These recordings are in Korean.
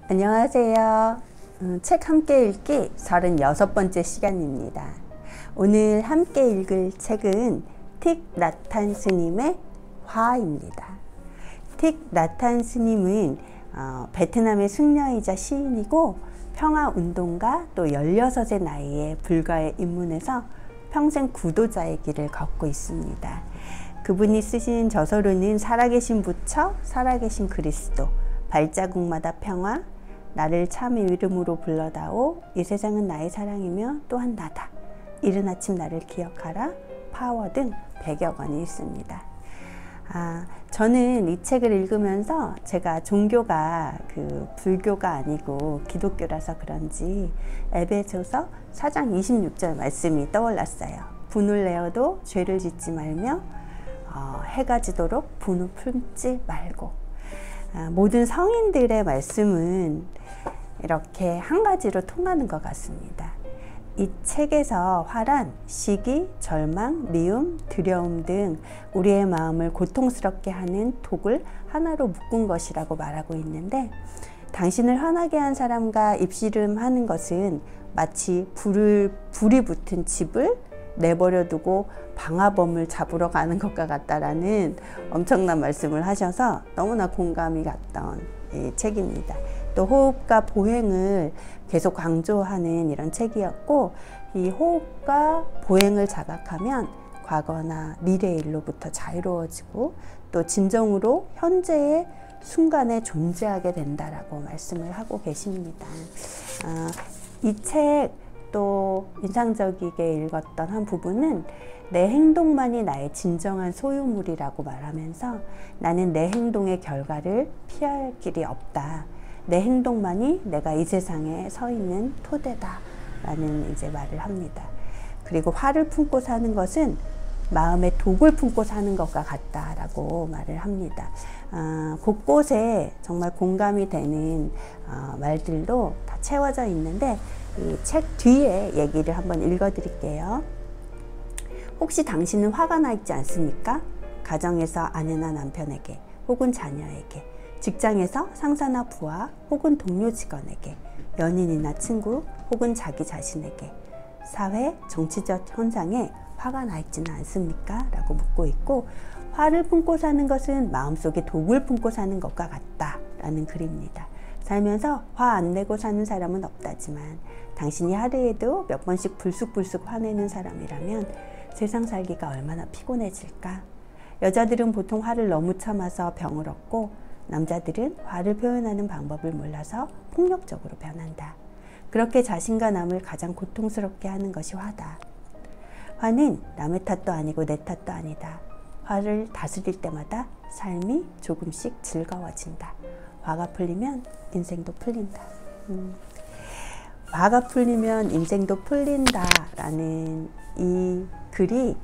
안녕하세요. 책 함께 읽기 36번째 시간입니다. 오늘 함께 읽을 책은 틱 나탄 스님의 화입니다. 틱 나탄 스님은 베트남의 승려이자 시인이고 평화운동가 또 16의 나이에 불가에 입문해서 평생 구도자의 길을 걷고 있습니다. 그분이 쓰신 저서로는 살아계신 부처, 살아계신 그리스도, 발자국마다 평화, 나를 참 이름으로 불러다오, 이 세상은 나의 사랑이며 또한 나다, 이른 아침 나를 기억하라, 파워 등 100여 권이 있습니다. 저는 이 책을 읽으면서 제가 종교가 불교가 아니고 기독교라서 그런지 에베소서 4장 26절 말씀이 떠올랐어요. 분을 내어도 죄를 짓지 말며 해가 지도록 분을 품지 말고. 모든 성인들의 말씀은 이렇게 한 가지로 통하는 것 같습니다. 이 책에서 화란, 시기, 절망, 미움, 두려움 등 우리의 마음을 고통스럽게 하는 독을 하나로 묶은 것이라고 말하고 있는데, 당신을 화나게 한 사람과 입씨름하는 것은 마치 불이 붙은 집을 내버려 두고 방화범을 잡으러 가는 것과 같다라는 엄청난 말씀을 하셔서 너무나 공감이 갔던 책입니다. 또 호흡과 보행을 계속 강조하는 이런 책이었고, 이 호흡과 보행을 자각하면 과거나 미래의 일로부터 자유로워지고 또 진정으로 현재의 순간에 존재하게 된다라고 말씀을 하고 계십니다. 이 책 또 인상적이게 읽었던 한 부분은 내 행동만이 나의 진정한 소유물이라고 말하면서 나는 내 행동의 결과를 피할 길이 없다. 내 행동만이 내가 이 세상에 서 있는 토대다 라는 말을 합니다. 그리고 화를 품고 사는 것은 마음에 독을 품고 사는 것과 같다라고 말을 합니다. 곳곳에 정말 공감이 되는 말들도 다 채워져 있는데, 이 책 뒤에 얘기를 한번 읽어 드릴게요. 혹시 당신은 화가 나 있지 않습니까? 가정에서 아내나 남편에게, 혹은 자녀에게, 직장에서 상사나 부하, 혹은 동료 직원에게, 연인이나 친구, 혹은 자기 자신에게, 사회, 정치적 현상에 화가 나 있지는 않습니까? 라고 묻고 있고, 화를 품고 사는 것은 마음속에 독을 품고 사는 것과 같다 라는 글입니다. 살면서 화 안 내고 사는 사람은 없다지만 당신이 하루에도 몇 번씩 불쑥불쑥 화내는 사람이라면 세상 살기가 얼마나 피곤해질까? 여자들은 보통 화를 너무 참아서 병을 얻고, 남자들은 화를 표현하는 방법을 몰라서 폭력적으로 변한다. 그렇게 자신과 남을 가장 고통스럽게 하는 것이 화다. 화는 남의 탓도 아니고 내 탓도 아니다. 화를 다스릴 때마다 삶이 조금씩 즐거워진다. 화가 풀리면 인생도 풀린다. 화가 풀리면 인생도 풀린다 라는 이 글이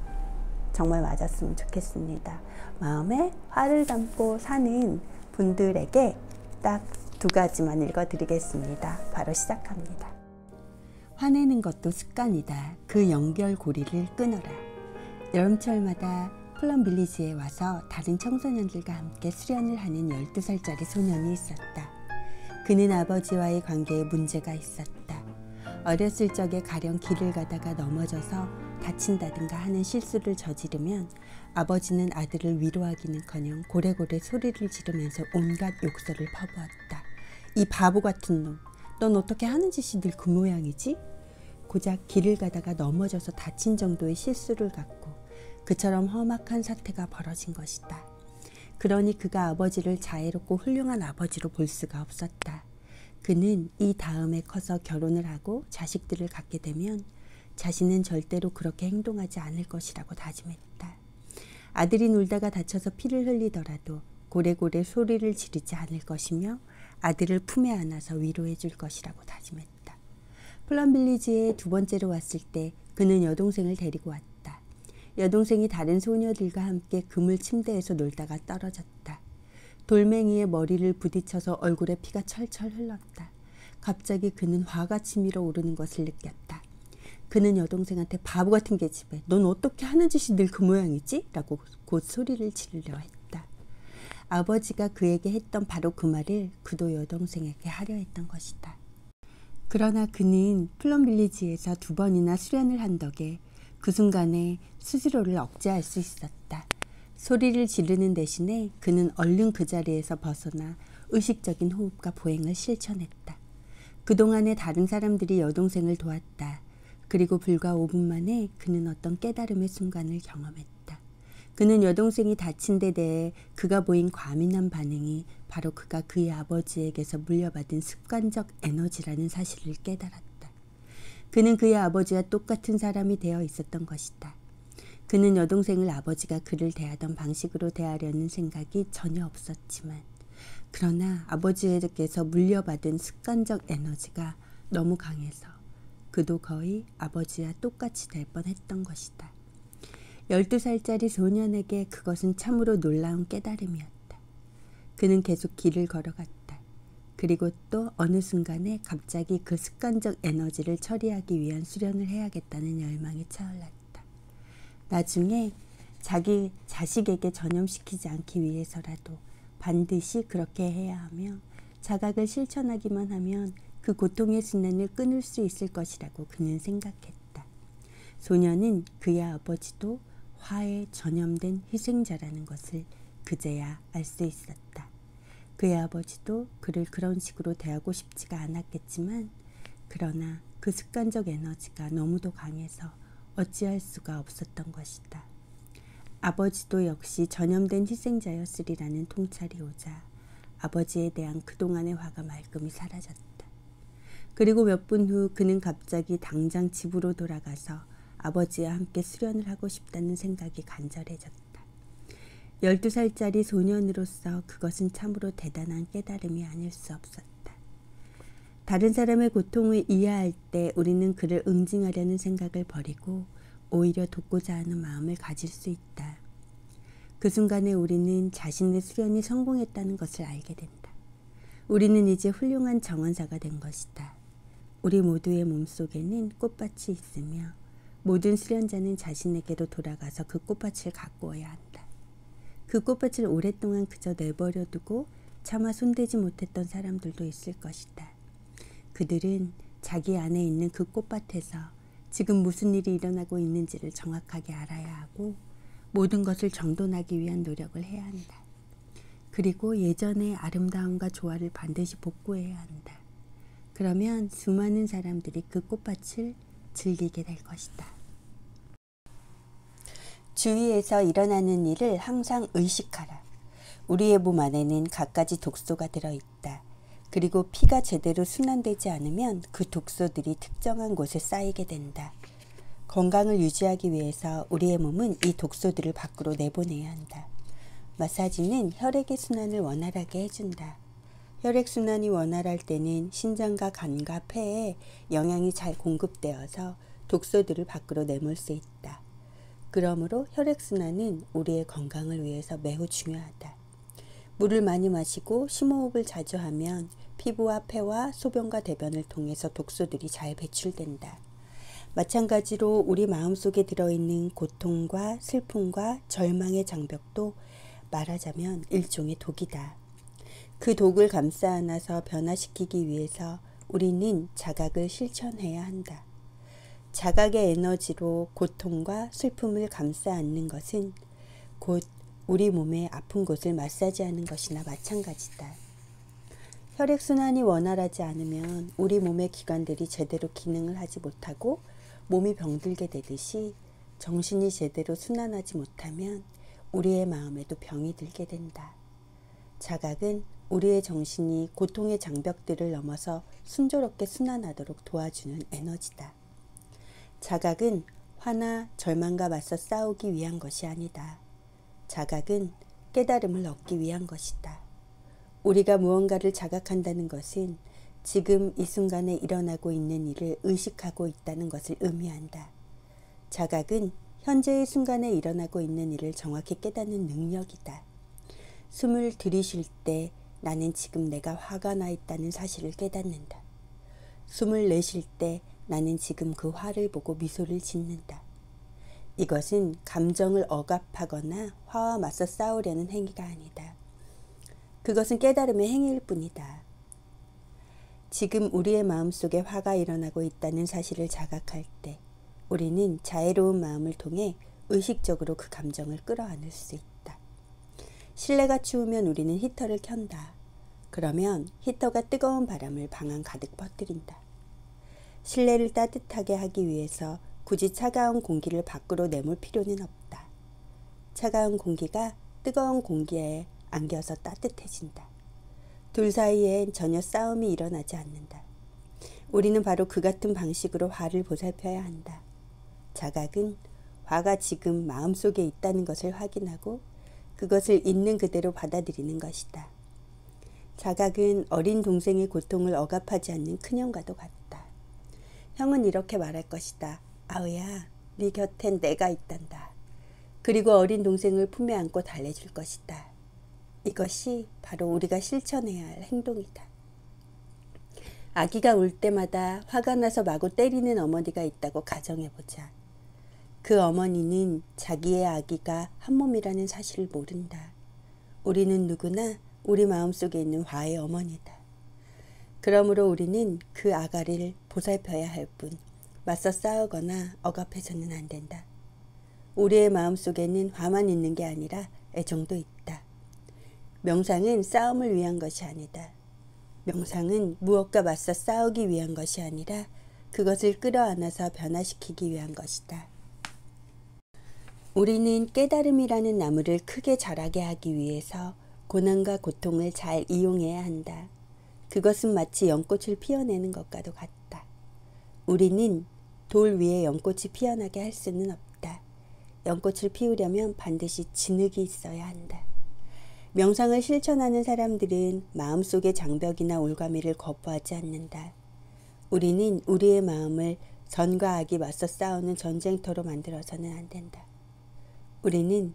정말 맞았으면 좋겠습니다. 마음에 화를 담고 사는 분들에게 딱 2가지만 읽어드리겠습니다. 바로 시작합니다. 화내는 것도 습관이다. 그 연결고리를 끊어라. 여름철마다 플럼 빌리지에 와서 다른 청소년들과 함께 수련을 하는 12살짜리 소년이 있었다. 그는 아버지와의 관계에 문제가 있었다. 어렸을 적에 가령 길을 가다가 넘어져서 다친다든가 하는 실수를 저지르면 아버지는 아들을 위로하기는커녕 고래고래 소리를 지르면서 온갖 욕설을 퍼부었다. 이 바보 같은 놈, 넌 어떻게 하는 짓이 늘 그 모양이지? 고작 길을 가다가 넘어져서 다친 정도의 실수를 갖고 그처럼 험악한 사태가 벌어진 것이다. 그러니 그가 아버지를 자애롭고 훌륭한 아버지로 볼 수가 없었다. 그는 이 다음에 커서 결혼을 하고 자식들을 갖게 되면 자신은 절대로 그렇게 행동하지 않을 것이라고 다짐했다. 아들이 놀다가 다쳐서 피를 흘리더라도 고래고래 소리를 지르지 않을 것이며 아들을 품에 안아서 위로해 줄 것이라고 다짐했다. 플럼빌리지에 2번째로 왔을 때 그는 여동생을 데리고 왔다. 여동생이 다른 소녀들과 함께 그물 침대에서 놀다가 떨어졌다. 돌멩이에 머리를 부딪혀서 얼굴에 피가 철철 흘렀다. 갑자기 그는 화가 치밀어 오르는 것을 느꼈다. 그는 여동생한테 바보 같은 계집애, 넌 어떻게 하는 짓이 늘 그 모양이지? 라고 곧 소리를 지르려 했다. 아버지가 그에게 했던 바로 그 말을 그도 여동생에게 하려 했던 것이다. 그러나 그는 플럼빌리지에서 2번이나 수련을 한 덕에 그 순간에 수지로를 억제할 수 있었다. 소리를 지르는 대신에 그는 얼른 그 자리에서 벗어나 의식적인 호흡과 보행을 실천했다. 그동안에 다른 사람들이 여동생을 도왔다. 그리고 불과 5분 만에 그는 어떤 깨달음의 순간을 경험했다. 그는 여동생이 다친 데 대해 그가 보인 과민한 반응이 바로 그가 그의 아버지에게서 물려받은 습관적 에너지라는 사실을 깨달았다. 그는 그의 아버지와 똑같은 사람이 되어 있었던 것이다. 그는 여동생을 아버지가 그를 대하던 방식으로 대하려는 생각이 전혀 없었지만 그러나 아버지에게서 물려받은 습관적 에너지가 너무 강해서 그도 거의 아버지와 똑같이 될 뻔했던 것이다. 12살짜리 소년에게 그것은 참으로 놀라운 깨달음이었다. 그는 계속 길을 걸어갔다. 그리고 또 어느 순간에 갑자기 그 습관적 에너지를 처리하기 위한 수련을 해야겠다는 열망이 차올랐다. 나중에 자기 자식에게 전염시키지 않기 위해서라도 반드시 그렇게 해야 하며 자각을 실천하기만 하면 그 고통의 순환을 끊을 수 있을 것이라고 그는 생각했다. 소년은 그의 아버지도 화에 전염된 희생자라는 것을 그제야 알 수 있었다. 그의 아버지도 그를 그런 식으로 대하고 싶지가 않았겠지만 그러나 그 습관적 에너지가 너무도 강해서 어찌할 수가 없었던 것이다. 아버지도 역시 전염된 희생자였으리라는 통찰이 오자 아버지에 대한 그동안의 화가 말끔히 사라졌다. 그리고 몇 분 후 그는 갑자기 당장 집으로 돌아가서 아버지와 함께 수련을 하고 싶다는 생각이 간절해졌다. 12살짜리 소년으로서 그것은 참으로 대단한 깨달음이 아닐 수 없었다. 다른 사람의 고통을 이해할 때 우리는 그를 응징하려는 생각을 버리고 오히려 돕고자 하는 마음을 가질 수 있다. 그 순간에 우리는 자신의 수련이 성공했다는 것을 알게 된다. 우리는 이제 훌륭한 정원사가 된 것이다. 우리 모두의 몸속에는 꽃밭이 있으며 모든 수련자는 자신에게로 돌아가서 그 꽃밭을 가꾸어야 한다. 그 꽃밭을 오랫동안 그저 내버려두고 차마 손대지 못했던 사람들도 있을 것이다. 그들은 자기 안에 있는 그 꽃밭에서 지금 무슨 일이 일어나고 있는지를 정확하게 알아야 하고 모든 것을 정돈하기 위한 노력을 해야 한다. 그리고 예전의 아름다움과 조화를 반드시 복구해야 한다. 그러면 수많은 사람들이 그 꽃밭을 즐기게 될 것이다. 주위에서 일어나는 일을 항상 의식하라. 우리의 몸 안에는 갖가지 독소가 들어있다. 그리고 피가 제대로 순환되지 않으면 그 독소들이 특정한 곳에 쌓이게 된다. 건강을 유지하기 위해서 우리의 몸은 이 독소들을 밖으로 내보내야 한다. 마사지는 혈액의 순환을 원활하게 해준다. 혈액순환이 원활할 때는 신장과 간과 폐에 영양이 잘 공급되어서 독소들을 밖으로 내몰 수 있다. 그러므로 혈액순환은 우리의 건강을 위해서 매우 중요하다. 물을 많이 마시고 심호흡을 자주 하면 피부와 폐와 소변과 대변을 통해서 독소들이 잘 배출된다. 마찬가지로 우리 마음속에 들어있는 고통과 슬픔과 절망의 장벽도 말하자면 일종의 독이다. 그 독을 감싸 안아서 변화시키기 위해서 우리는 자각을 실천해야 한다. 자각의 에너지로 고통과 슬픔을 감싸 안는 것은 곧 우리 몸의 아픈 곳을 마사지하는 것이나 마찬가지다. 혈액순환이 원활하지 않으면 우리 몸의 기관들이 제대로 기능을 하지 못하고 몸이 병들게 되듯이 정신이 제대로 순환하지 못하면 우리의 마음에도 병이 들게 된다. 자각은 우리의 정신이 고통의 장벽들을 넘어서 순조롭게 순환하도록 도와주는 에너지다. 자각은 화나 절망과 맞서 싸우기 위한 것이 아니다. 자각은 깨달음을 얻기 위한 것이다. 우리가 무언가를 자각한다는 것은 지금 이 순간에 일어나고 있는 일을 의식하고 있다는 것을 의미한다. 자각은 현재의 순간에 일어나고 있는 일을 정확히 깨닫는 능력이다. 숨을 들이쉴 때 나는 지금 내가 화가 나 있다는 사실을 깨닫는다. 숨을 내쉴 때 나는 지금 그 화를 보고 미소를 짓는다. 이것은 감정을 억압하거나 화와 맞서 싸우려는 행위가 아니다. 그것은 깨달음의 행위일 뿐이다. 지금 우리의 마음속에 화가 일어나고 있다는 사실을 자각할 때 우리는 자애로운 마음을 통해 의식적으로 그 감정을 끌어안을 수 있다. 실내가 추우면 우리는 히터를 켠다. 그러면 히터가 뜨거운 바람을 방 안 가득 퍼뜨린다. 실내를 따뜻하게 하기 위해서 굳이 차가운 공기를 밖으로 내몰 필요는 없다. 차가운 공기가 뜨거운 공기에 안겨서 따뜻해진다. 둘 사이엔 전혀 싸움이 일어나지 않는다. 우리는 바로 그 같은 방식으로 화를 보살펴야 한다. 자각은 화가 지금 마음속에 있다는 것을 확인하고 그것을 있는 그대로 받아들이는 것이다. 자각은 어린 동생의 고통을 억압하지 않는 큰형과도 같다. 형은 이렇게 말할 것이다. 아우야, 네 곁엔 내가 있단다. 그리고 어린 동생을 품에 안고 달래줄 것이다. 이것이 바로 우리가 실천해야 할 행동이다. 아기가 울 때마다 화가 나서 마구 때리는 어머니가 있다고 가정해보자. 그 어머니는 자기의 아기가 한 몸이라는 사실을 모른다. 우리는 누구나 우리 마음속에 있는 화의 어머니다. 그러므로 우리는 그 아가를 보살펴야 할 뿐 맞서 싸우거나 억압해서는 안 된다. 우리의 마음속에는 화만 있는 게 아니라 애정도 있다. 명상은 싸움을 위한 것이 아니다. 명상은 무엇과 맞서 싸우기 위한 것이 아니라 그것을 끌어안아서 변화시키기 위한 것이다. 우리는 깨달음이라는 나무를 크게 자라게 하기 위해서 고난과 고통을 잘 이용해야 한다. 그것은 마치 연꽃을 피워내는 것과도 같다. 우리는 돌 위에 연꽃이 피어나게 할 수는 없다. 연꽃을 피우려면 반드시 진흙이 있어야 한다. 명상을 실천하는 사람들은 마음속의 장벽이나 올가미를 거부하지 않는다. 우리는 우리의 마음을 선과 악이 맞서 싸우는 전쟁터로 만들어서는 안 된다. 우리는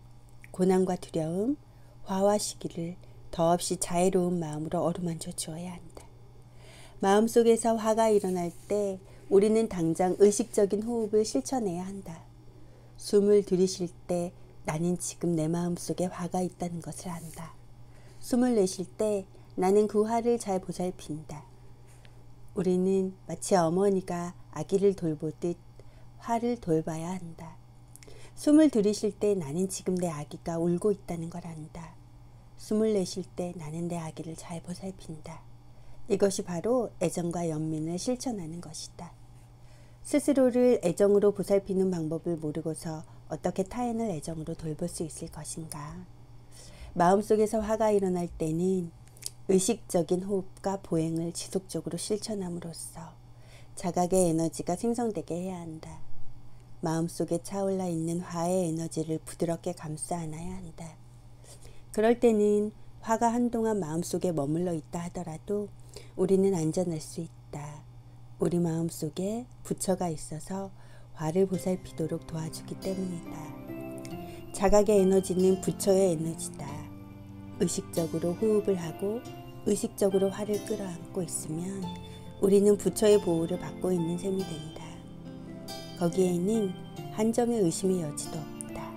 고난과 두려움, 화와 시기를 더없이 자애로운 마음으로 어루만져 주어야 한다. 마음속에서 화가 일어날 때 우리는 당장 의식적인 호흡을 실천해야 한다. 숨을 들이쉴 때 나는 지금 내 마음속에 화가 있다는 것을 안다. 숨을 내쉴 때 나는 그 화를 잘 보살핀다. 우리는 마치 어머니가 아기를 돌보듯 화를 돌봐야 한다. 숨을 들이쉴 때 나는 지금 내 아기가 울고 있다는 걸 안다. 숨을 내쉴 때 나는 내 아기를 잘 보살핀다. 이것이 바로 애정과 연민을 실천하는 것이다. 스스로를 애정으로 보살피는 방법을 모르고서 어떻게 타인을 애정으로 돌볼 수 있을 것인가. 마음속에서 화가 일어날 때는 의식적인 호흡과 보행을 지속적으로 실천함으로써 자각의 에너지가 생성되게 해야 한다. 마음속에 차올라 있는 화의 에너지를 부드럽게 감싸 안아야 한다. 그럴 때는 화가 한동안 마음속에 머물러 있다 하더라도 우리는 안전할 수 있다. 우리 마음속에 부처가 있어서 화를 보살피도록 도와주기 때문이다. 자각의 에너지는 부처의 에너지다. 의식적으로 호흡을 하고 의식적으로 화를 끌어안고 있으면 우리는 부처의 보호를 받고 있는 셈이 된다. 거기에는 한 점의 의심의 여지도 없다.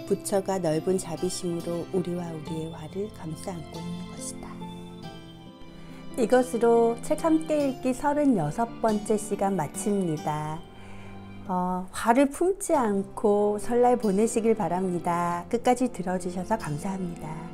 부처가 넓은 자비심으로 우리와 우리의 화를 감싸 안고 있는 것이다. 이것으로 책 함께 읽기 36번째 시간 마칩니다. 화를 품지 않고 설날 보내시길 바랍니다. 끝까지 들어주셔서 감사합니다.